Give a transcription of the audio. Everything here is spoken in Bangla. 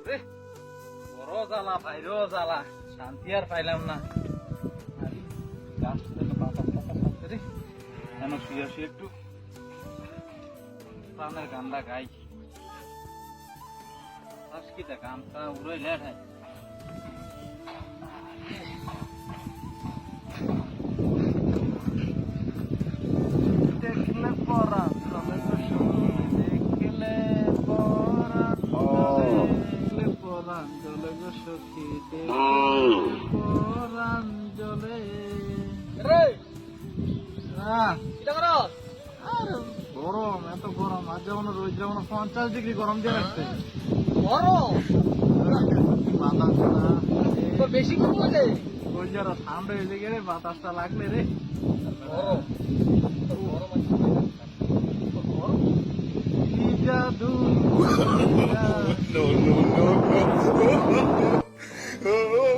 রে, বড় জ্বালা ভাইরো জ্বালা, শান্তি আর পাইলাম না। গাছটা থেকে পাতা পাতা পাচ্ছে রে, যেন শুয়ে শুয়ে একটু প্রাণের গানটা গাই। আজকিটা গানটা উড়ে লেট হয়। দেখলে পরা চলে তো শুনে, দেখলে পরা দেখলে পরাণ জলে গো সখী, দেখলে পরাণ জলে। গরম, এত গরম, আজ যেমন রোজ যেমন 50 ডিগ্রি গরম দিয়ে রাখছে। গরম বাতাস না বেশি গরম লাগে, ওই যারা ঠান্ডা হয়ে গেলে বাতাসটা লাগলে রে গরম। কি জাদু No, no, no, no.